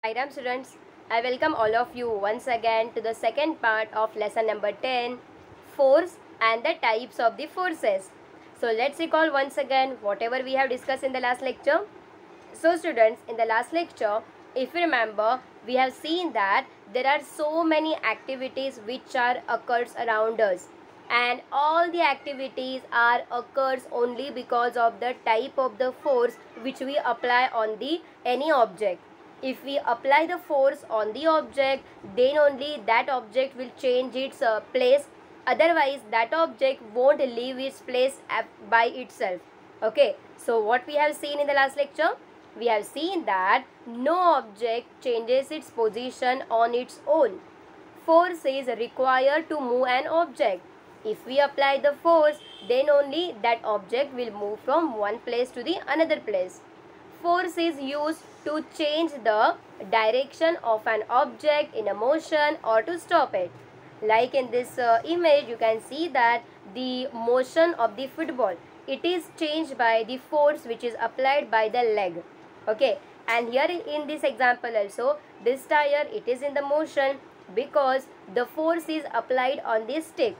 Hi Ram students, I welcome all of you once again to the second part of lesson number 10, Force and the types of the forces. So let's recall once again whatever we have discussed in the last lecture. So students, in the last lecture, if you remember, we have seen that there are so many activities which are occurs around us, and all the activities are occurs only because of the type of the force which we apply on the any object. If we apply the force on the object, then only that object will change its place. Otherwise that object won't leave its place by itself. Okay, so what we have seen in the last lecture, we have seen that no object changes its position on its own. Force is required to move an object. If we apply the force, then only that object will move from one place to the another place. Force is used to change the direction of an object in a motion or to stop it. Like in this image, you can see that the motion of the football, it is changed by the force which is applied by the leg. Okay, and here in this example also, this tire, it is in the motion because the force is applied on this stick.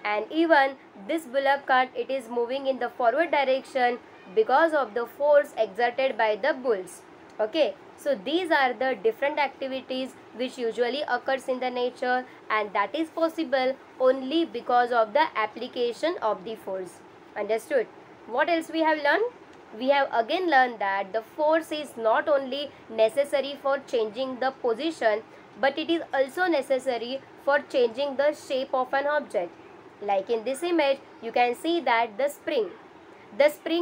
And even this bullock cart, it is moving in the forward direction because of the force exerted by the bulls. Okay, so these are the different activities which usually occurs in the nature, and that is possible only because of the application of the force. Understood? What else we have learned? We have again learned that the force is not only necessary for changing the position, but it is also necessary for changing the shape of an object. Like in this image, you can see that the spring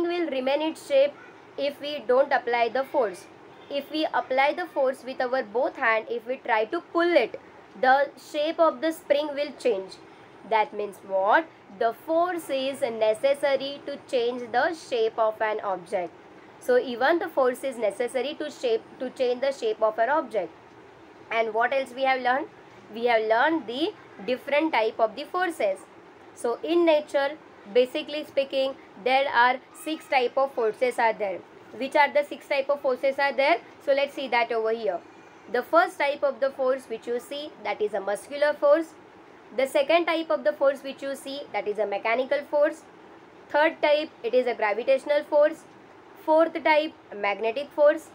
will remain its shape if we don't apply the force. If we apply the force with our both hand, if we try to pull it, the shape of the spring will change. That means what? The force is necessary to change the shape of an object. So even the force is necessary to change the shape of an object. And what else we have learned? We have learned the different type of the forces. So in nature, basically speaking, there are 6 type of forces are there. Which are the 6 type of forces are there? So let's see that over here. The first type of the force which you see, that is a muscular force. The second type of the force which you see, that is a mechanical force. Third type, it is a gravitational force. Fourth type, a magnetic force.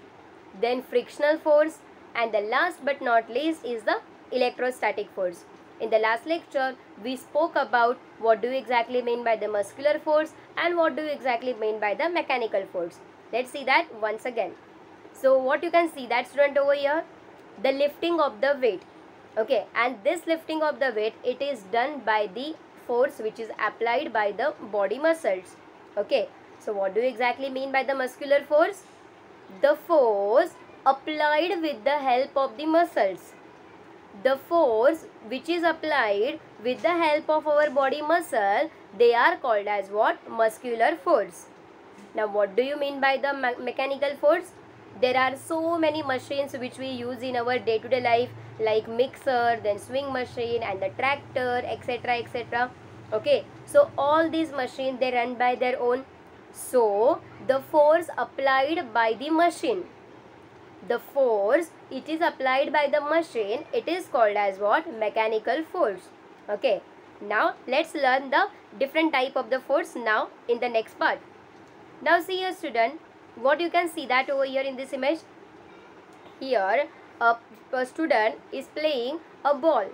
Then frictional force. And the last but not least is the electrostatic force. In the last lecture, we spoke about what do you exactly mean by the muscular force and what do you exactly mean by the mechanical force. Let's see that once again. So what you can see that student over here, the lifting of the weight. Okay, and this lifting of the weight, it is done by the force which is applied by the body muscles. Okay, so what do you exactly mean by the muscular force? The force applied with the help of the muscles. The force which is applied with the help of our body muscle, they are called as what? Muscular force. Now what do you mean by the mechanical force? There are so many machines which we use in our day-to-day life, like mixer, then swing machine and the tractor, etc, etc. Okay, so all these machines, they run by their own. So the force applied by the machine, the force it is applied by the machine, it is called as what? Mechanical force. Okay, now let's learn the different type of the force now in the next part. Now see here student, what you can see that over here in this image. Here a student is playing a ball.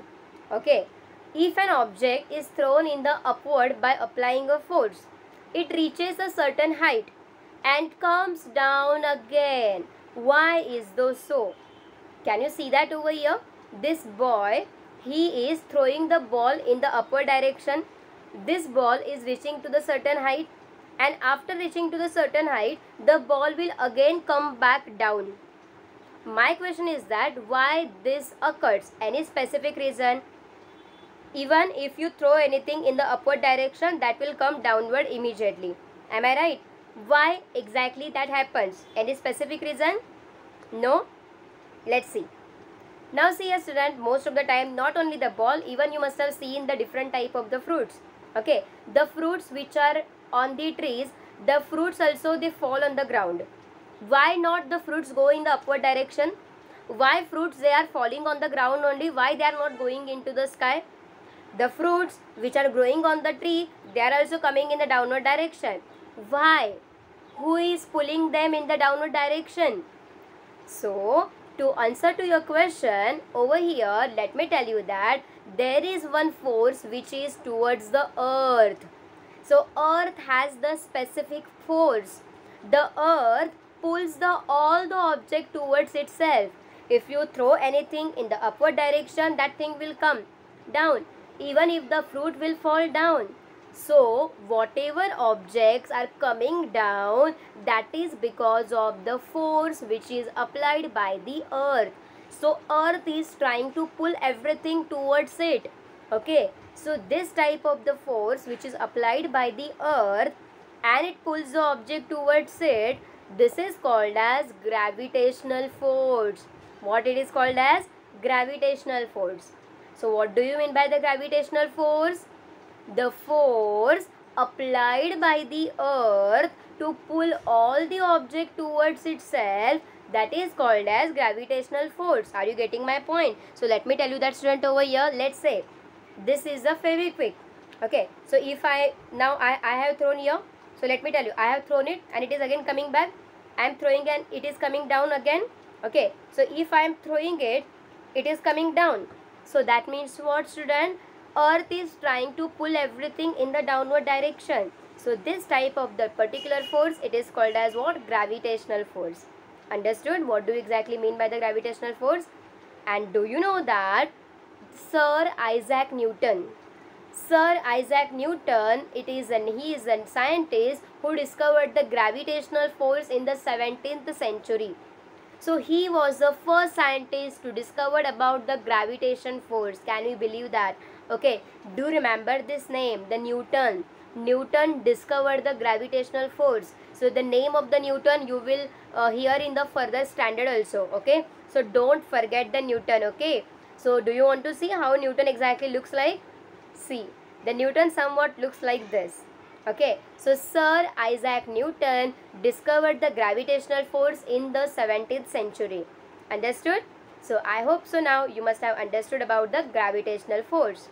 Okay, if an object is thrown in the upward by applying a force, it reaches a certain height and comes down again. Why is this so? Can you see that over here? This boy, he is throwing the ball in the upward direction. This ball is reaching to the certain height, and after reaching to the certain height, the ball will again come back down. My question is that why this occurs? Any specific reason? Even if you throw anything in the upward direction, that will come downward immediately. Am I right? Why exactly that happens? Any specific reason? No? Let's see. Now see a student, most of the time not only the ball, even you must have seen the different type of the fruits. Okay, the fruits which are on the trees, the fruits also they fall on the ground. Why not the fruits go in the upward direction? Why fruits they are falling on the ground only? Why they are not going into the sky? The fruits which are growing on the tree, they are also coming in the downward direction. Why? Who is pulling them in the downward direction? So, to answer to your question, over here, let me tell you that there is one force which is towards the earth. So, earth has the specific force. The earth pulls all the object towards itself. If you throw anything in the upward direction, that thing will come down. Even if the fruit will fall down. So, whatever objects are coming down, that is because of the force which is applied by the earth. So, earth is trying to pull everything towards it. Okay. So, this type of the force which is applied by the earth and it pulls the object towards it, this is called as gravitational force. What it is called as? Gravitational force. So, what do you mean by the gravitational force? The force applied by the earth to pull all the object towards itself, that is called as gravitational force. Are you getting my point? So let me tell you that, student, over here, let's say this is a Fevikwik. Okay, so if I have thrown here, so let me tell you, I have thrown it and it is again coming back. I am throwing and it is coming down again. Okay, so if I am throwing it, it is coming down. So that means what, student? Earth is trying to pull everything in the downward direction. So this type of the particular force, it is called as what? Gravitational force. Understood? What do you exactly mean by the gravitational force? And do you know that Sir Isaac Newton, he is a scientist who discovered the gravitational force in the 17th century. So he was the first scientist to discover about the gravitation force. Can you believe that? Okay, do remember this name, the Newton. Newton discovered the gravitational force. So the name of the Newton you will hear in the further standard also. Okay, so don't forget the Newton. Okay, so do you want to see how Newton exactly looks like? See, the Newton somewhat looks like this. Okay, so Sir Isaac Newton discovered the gravitational force in the 17th century. Understood? So I hope so now you must have understood about the gravitational force.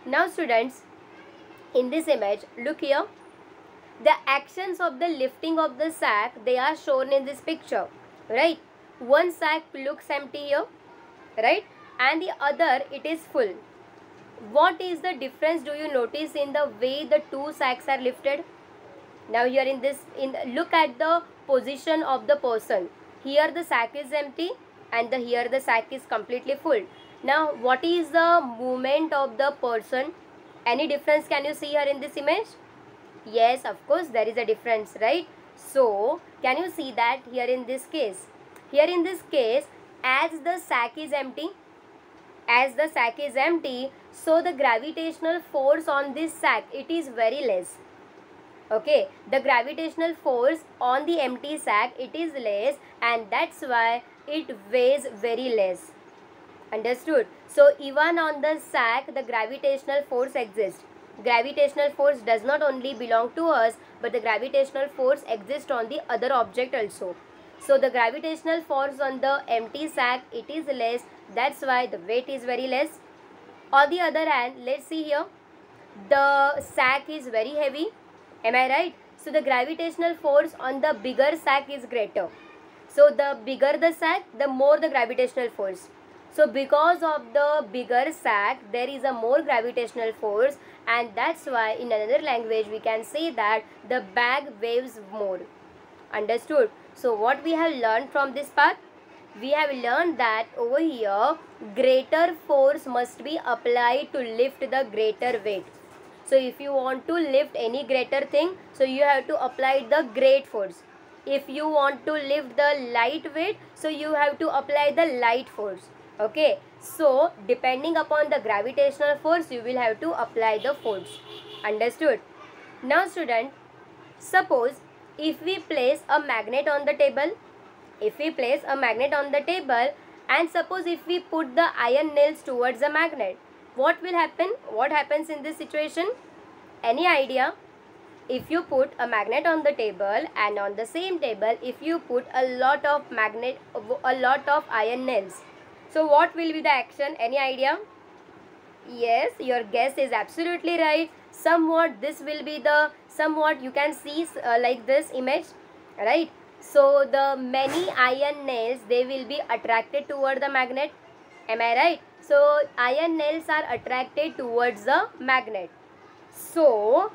Now students, in this image, look here. The actions of the lifting of the sack, they are shown in this picture. Right? One sack looks empty here. Right? And the other, it is full. What is the difference do you notice in the way the two sacks are lifted? Now here look at the position of the person. Here the sack is empty and here the sack is completely full. Now what is the movement of the person? Any difference can you see here in this image? Yes, of course there is a difference, right? So can you see that here in this case? Here in this case, as the sack is empty, so the gravitational force on this sack, it is very less. Okay, the gravitational force on the empty sack, it is less, and that's why it weighs very less. Understood? So even on the sack, the gravitational force exists. Gravitational force does not only belong to us, but the gravitational force exists on the other object also. So the gravitational force on the empty sack, it is less. That's why the weight is very less. On the other hand, let's see here. The sack is very heavy. Am I right? So the gravitational force on the bigger sack is greater. So the bigger the sack, the more the gravitational force. So because of the bigger sack, there is a more gravitational force, and that's why in another language we can say that the bag weighs more. Understood? So what we have learned from this part? We have learned that over here greater force must be applied to lift the greater weight. So if you want to lift any greater thing, so you have to apply the great force. If you want to lift the light weight, so you have to apply the light force. Okay, so depending upon the gravitational force, you will have to apply the force. Understood? Now student, suppose if we place a magnet on the table, and suppose if we put the iron nails towards the magnet, what will happen? What happens in this situation? Any idea? if you put a magnet on the table, and on the same table if you put a lot of iron nails, so what will be the action? Any idea? Yes, your guess is absolutely right. Somewhat this will be the, somewhat you can see like this image, right? So the many iron nails, they will be attracted toward the magnet. Am I right? So iron nails are attracted towards the magnet. So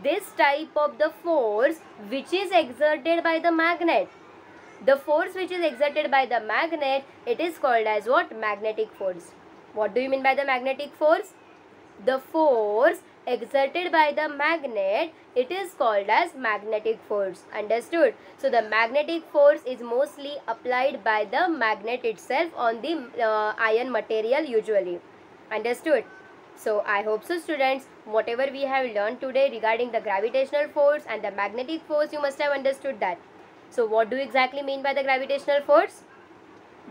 this type of the force which is exerted by the magnet, the force which is exerted by the magnet, it is called as what? Magnetic force. What do you mean by the magnetic force? The force exerted by the magnet, it is called as magnetic force. Understood? So the magnetic force is mostly applied by the magnet itself on the iron material usually. Understood? So I hope so students, whatever we have learned today regarding the gravitational force and the magnetic force, you must have understood that. So what do you exactly mean by the gravitational force?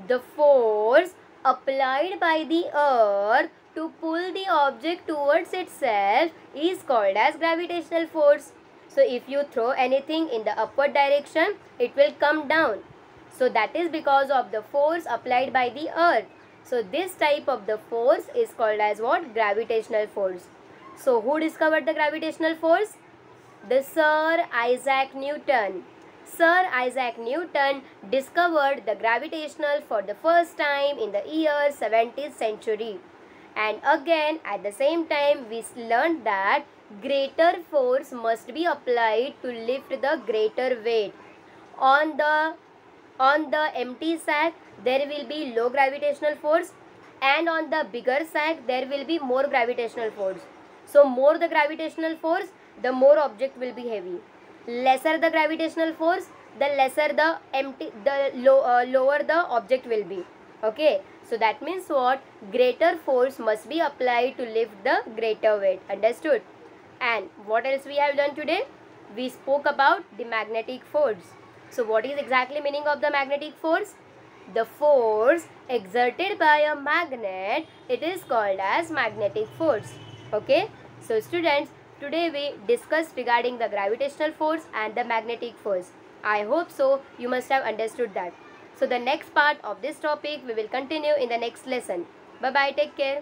The force applied by the earth to pull the object towards itself is called as gravitational force. So if you throw anything in the upward direction, it will come down. So that is because of the force applied by the earth. So this type of the force is called as what? Gravitational force. So who discovered the gravitational force? The Sir Isaac Newton. Sir Isaac Newton discovered the gravitational for the first time in the year 17th century. And again, at the same time, we learned that greater force must be applied to lift the greater weight. On the empty sack, there will be low gravitational force, and on the bigger sack, there will be more gravitational force. So more the gravitational force, the more object will be heavy. Lesser the gravitational force, the lesser the lower the object will be. Okay, so that means what? Greater force must be applied to lift the greater weight. Understood? And what else we have done today? We spoke about the magnetic force. So what is exactly meaning of the magnetic force? The force exerted by a magnet, it is called as magnetic force. Okay, so students, today we discussed regarding the gravitational force and the magnetic force. I hope so you must have understood that. So the next part of this topic we will continue in the next lesson. Bye bye, take care.